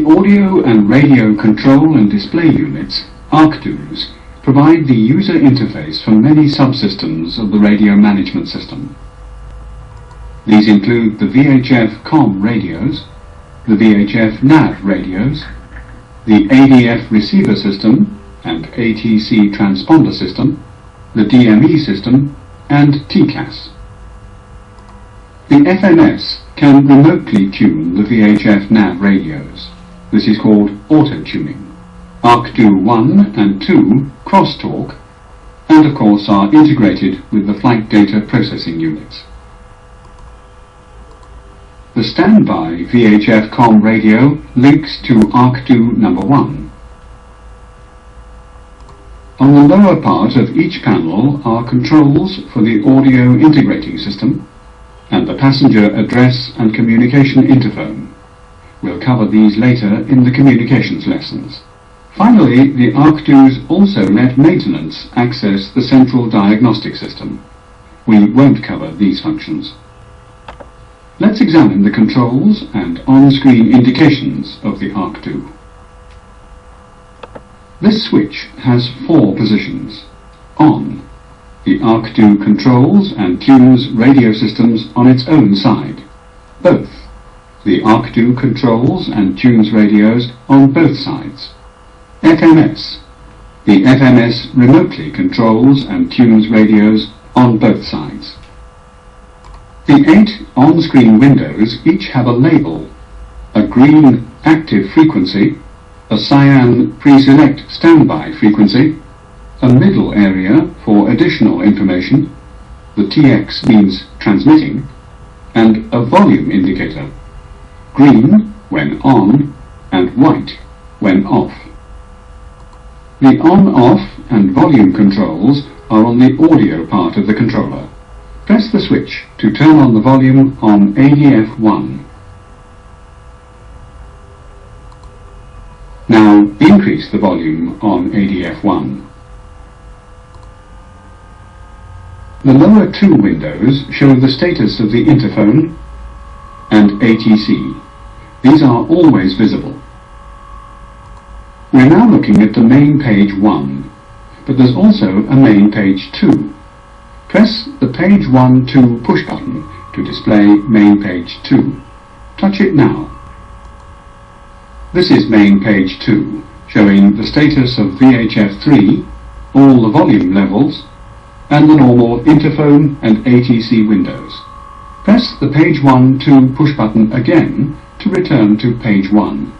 audio and radio control and display units, ARCDUs, provide the user interface for many subsystems of the radio management system. These include the VHF COM radios, the VHF NAV radios, the ADF receiver system and ATC transponder system, the DME system, and TCAS. The FMS can remotely tune the VHF NAV radios. This is called auto-tuning. ARCDU 1 and 2 crosstalk and of course are integrated with the flight data processing units. The standby VHF COM radio links to ARCDU number 1. On the lower part of each panel are controls for the audio integrating system and the passenger address and communication interphone. We'll cover these later in the communications lessons. Finally, the ARCDUs also let maintenance access the central diagnostic system. We won't cover these functions. Let's examine the controls and on-screen indications of the ARCDU. This switch has 4 positions. On. The ARCDU controls and tunes radio systems on its own side. Both. The ARCDU controls and tunes radios on both sides. FMS. The FMS remotely controls and tunes radios on both sides. The 8 on-screen windows each have a label: a green active frequency, a cyan pre-select standby frequency, a middle area for additional information, the TX means transmitting, and a volume indicator, green when on and white when off. The on-off and volume controls are on the audio part of the controller. Press the switch to turn on the volume on ADF 1. Now increase the volume on ADF 1. The lower 2 windows show the status of the interphone and ATC. These are always visible. We're now looking at the main page 1, but there's also a main page 2. Press the page 1-2 push button to display main page 2. Touch it now. This is main page 2, showing the status of VHF 3, all the volume levels, and the normal interphone and ATC windows. Press the page 1-2 push button again to return to page 1.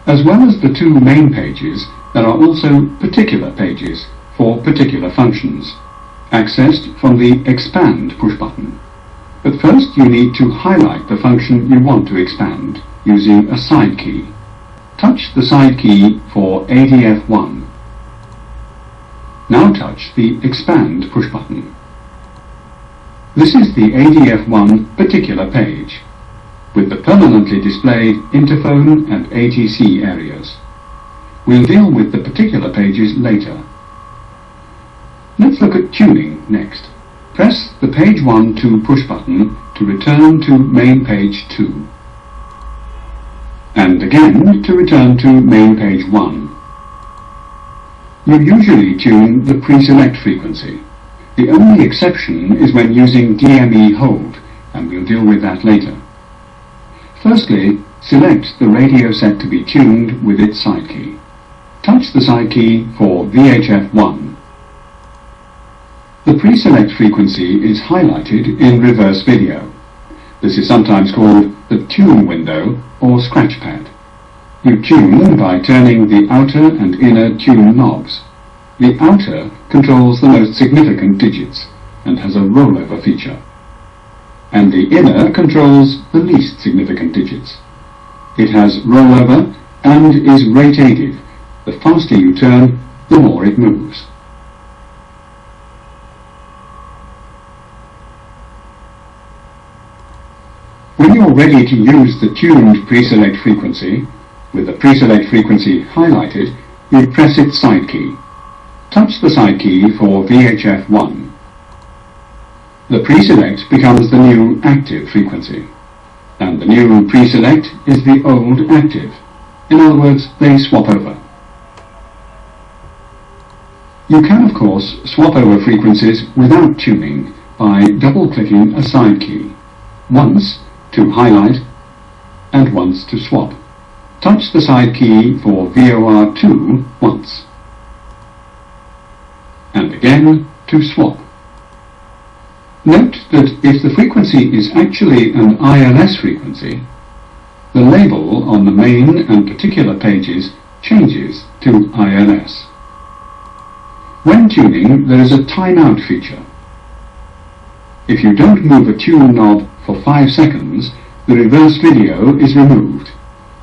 As well as the 2 main pages, there are also particular pages for particular functions, accessed from the Expand push button. But first you need to highlight the function you want to expand using a side key. Touch the side key for ADF 1. Now touch the Expand push button. This is the ADF 1 particular page, with the permanently displayed interphone and ATC areas. We'll deal with the particular pages later. Let's look at tuning next. Press the page 1-2 push button to return to main page 2. And again to return to main page 1. You usually tune the pre-select frequency. The only exception is when using DME hold, and we'll deal with that later. Firstly, select the radio set to be tuned with its side key. Touch the side key for VHF 1. The pre-select frequency is highlighted in reverse video. This is sometimes called the tune window or scratch pad. You tune by turning the outer and inner tune knobs. The outer controls the most significant digits and has a rollover feature, and the inner controls the least significant digits. It has rollover and is rate aided. The faster you turn, the more it moves. When you're ready to use the tuned pre-select frequency, with the pre-select frequency highlighted, you press its side key. Touch the side key for VHF 1. The pre-select becomes the new active frequency. and the new pre-select is the old active. In other words, they swap over. You can, of course, swap over frequencies without tuning by double-clicking a side key, once to highlight and once to swap. Touch the side key for VOR2 once, and again to swap. Note that if the frequency is actually an ILS frequency, the label on the main and particular pages changes to ILS. When tuning, there is a timeout feature. If you don't move a tune knob for 5 seconds, the reverse video is removed.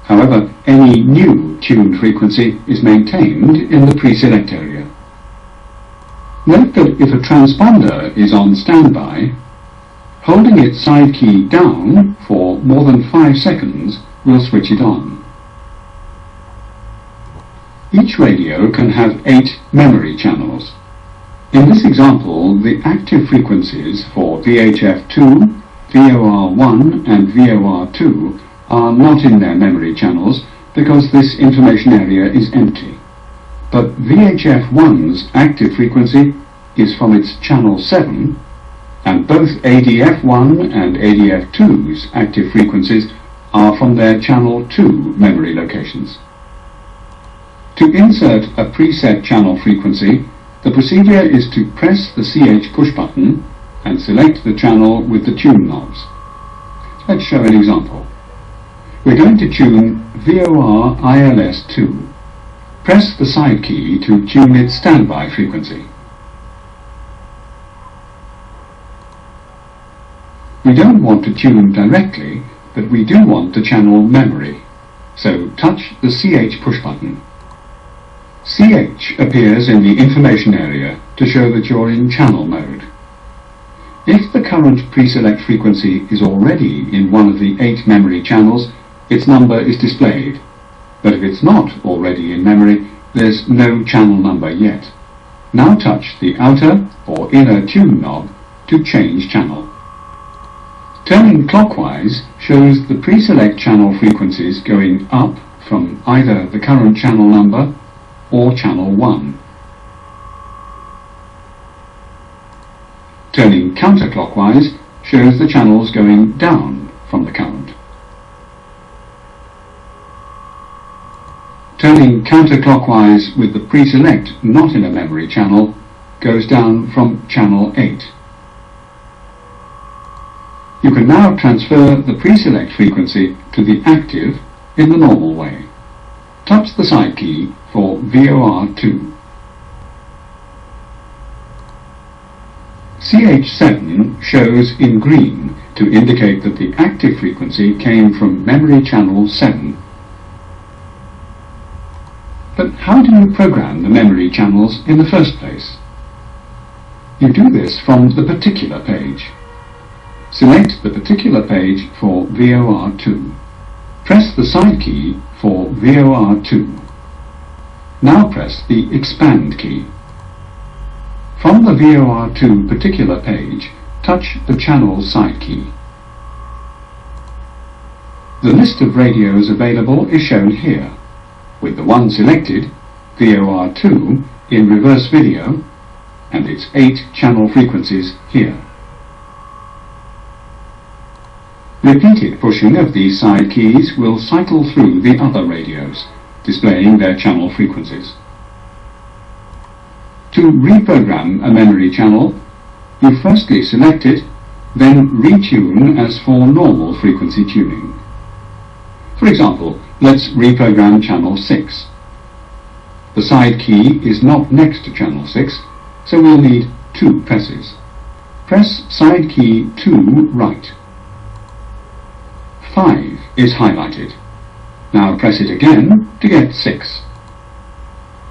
However, any new tuned frequency is maintained in the pre-select area. Note that if a transponder is on standby, holding its side key down for more than 5 seconds will switch it on. Each radio can have 8 memory channels. In this example, the active frequencies for VHF2, VOR1 and VOR2 are not in their memory channels because this information area is empty. But VHF1's active frequency is from its channel 7, and both ADF1 and ADF2's active frequencies are from their channel 2 memory locations. To insert a preset channel frequency, the procedure is to press the CH push button and select the channel with the tune knobs. Let's show an example. We're going to tune VOR ILS2. Press the side key to tune its standby frequency. We don't want to tune directly, but we do want the channel memory, so touch the CH push button. CH appears in the information area to show that you're in channel mode. If the current pre-select frequency is already in one of the 8 memory channels, its number is displayed. But if it's not already in memory, there's no channel number yet. Now touch the outer or inner tune knob to change channel. Turning clockwise shows the pre-select channel frequencies going up from either the current channel number or channel 1. Turning counterclockwise shows the channels going down from the current. Turning counterclockwise with the pre-select not in a memory channel goes down from channel 8. You can now transfer the pre-select frequency to the active in the normal way. Touch the side key for VOR2. CH7 shows in green to indicate that the active frequency came from memory channel 7. But how do you program the memory channels in the first place? You do this from the particular page. Select the particular page for VOR2. Press the side key for VOR2. Now press the expand key. From the VOR2 particular page, touch the channel side key. The list of radios available is shown here, with the one selected, VOR2, in reverse video, and its 8 channel frequencies here. Repeated pushing of these side keys will cycle through the other radios, displaying their channel frequencies. To reprogram a memory channel, you firstly select it, then retune as for normal frequency tuning. For example, let's reprogram channel 6. The side key is not next to channel 6, so we'll need 2 presses. Press side key 2 right. 5 is highlighted. Now press it again to get 6.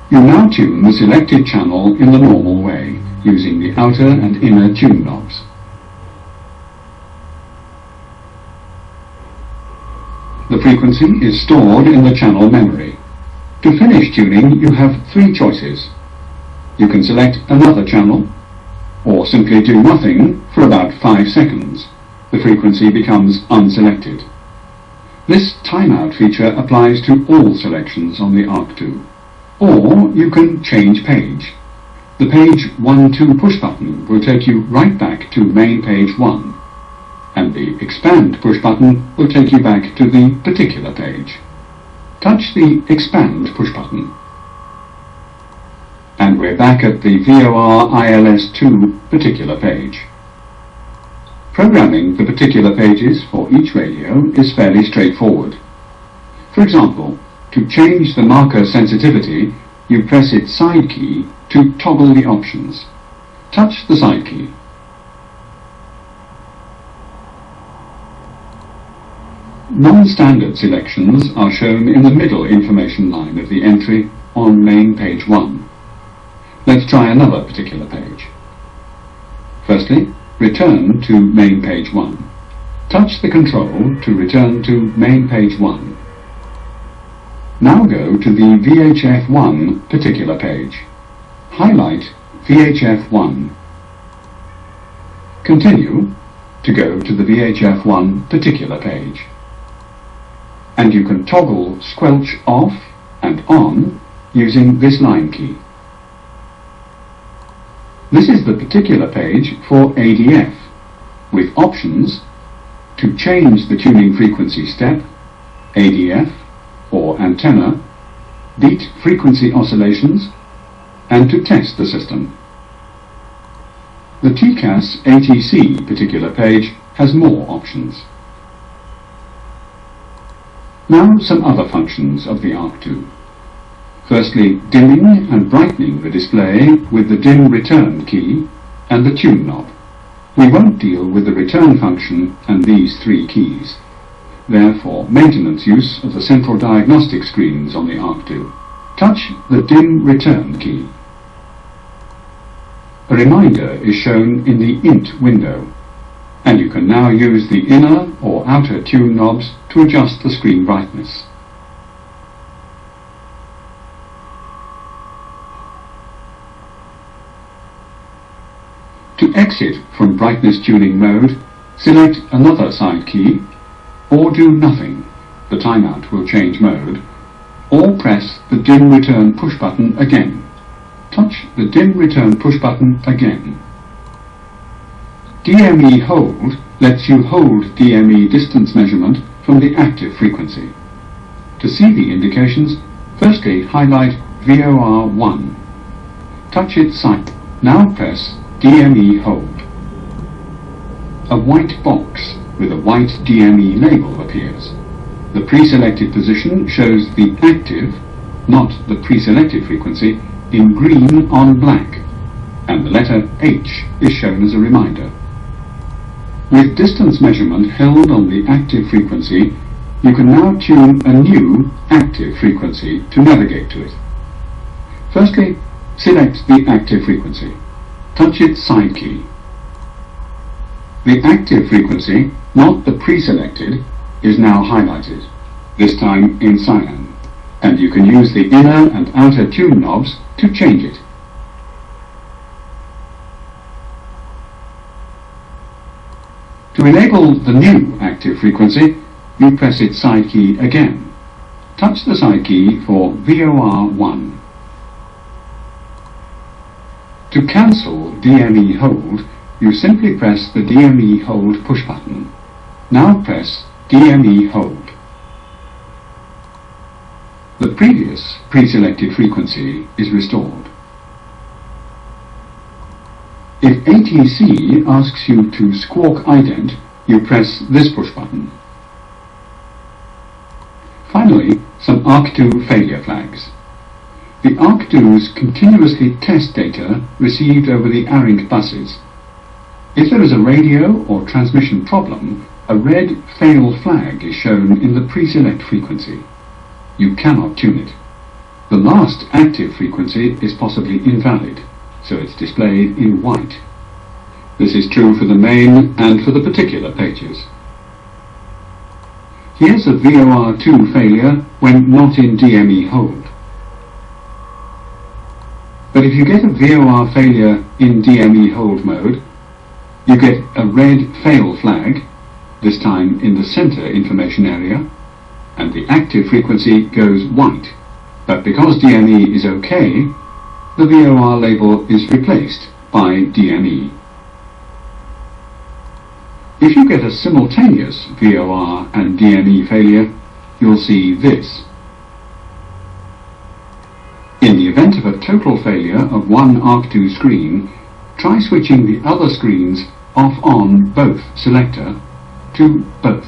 You now tune the selected channel in the normal way, using the outer and inner tune knobs. The frequency is stored in the channel memory. To finish tuning, you have 3 choices. You can select another channel, or simply do nothing for about 5 seconds. The frequency becomes unselected. This timeout feature applies to all selections on the ARCDU. Or you can change page. The page 1-2 push button will take you right back to main page 1, and the expand push button will take you back to the particular page. Touch the expand push button, and we're back at the VOR ILS2 particular page. Programming the particular pages for each radio is fairly straightforward. For example, to change the marker sensitivity, you press its side key to toggle the options. Touch the side key. Non-standard selections are shown in the middle information line of the entry on main page 1. Let's try another particular page. Firstly, return to main page 1. Touch the control to return to main page 1. Now go to the VHF1 particular page. Highlight VHF1. Continue to go to the VHF1 particular page. And you can toggle squelch off and on using this line key. This is the particular page for ADF, with options to change the tuning frequency step, ADF or antenna, beat frequency oscillations, and to test the system. The TCAS ATC particular page has more options. Now some other functions of the ARCDU. Firstly, dimming and brightening the display with the dim return key and the tune knob. We won't deal with the return function and these three keys. Therefore, maintenance use of the central diagnostic screens on the ARCDU. Touch the dim return key. A reminder is shown in the INT window, and you can now use the inner or outer tune knobs to adjust the screen brightness. To exit from brightness tuning mode, select another side key, or do nothing, the timeout will change mode, or press the dim return push button again. Touch the dim return push button again. DME hold lets you hold DME distance measurement from the active frequency. To see the indications, firstly highlight VOR1. Touch its site. Now press DME hold. A white box with a white DME label appears. The pre-selected position shows the active, not the pre-selected frequency, in green on black, and the letter H is shown as a reminder. With distance measurement held on the active frequency, you can now tune a new active frequency to navigate to it. Firstly, select the active frequency. Touch its side key. The active frequency, not the pre-selected, is now highlighted, this time in cyan, and you can use the inner and outer tune knobs to change it. To enable the new active frequency, you press its side key again. Touch the side key for VOR1. To cancel DME hold, you simply press the DME hold push button. Now press DME hold. The previous pre-selected frequency is restored. If ATC asks you to squawk ident, you press this push button. Finally, some ARCDU failure flags. The ARCDUs continuously test data received over the ARINC buses. If there is a radio or transmission problem, a red fail flag is shown in the pre-select frequency. You cannot tune it. The last active frequency is possibly invalid, so it's displayed in white. This is true for the main and for the particular pages. Here's a VOR2 failure when not in DME hold. But if you get a VOR failure in DME hold mode, you get a red fail flag, this time in the center information area, and the active frequency goes white. But because DME is OK, the VOR label is replaced by DME. If you get a simultaneous VOR and DME failure, you'll see this. In the event of a total failure of one ARCDU screen, try switching the other screens off-on both selector to both.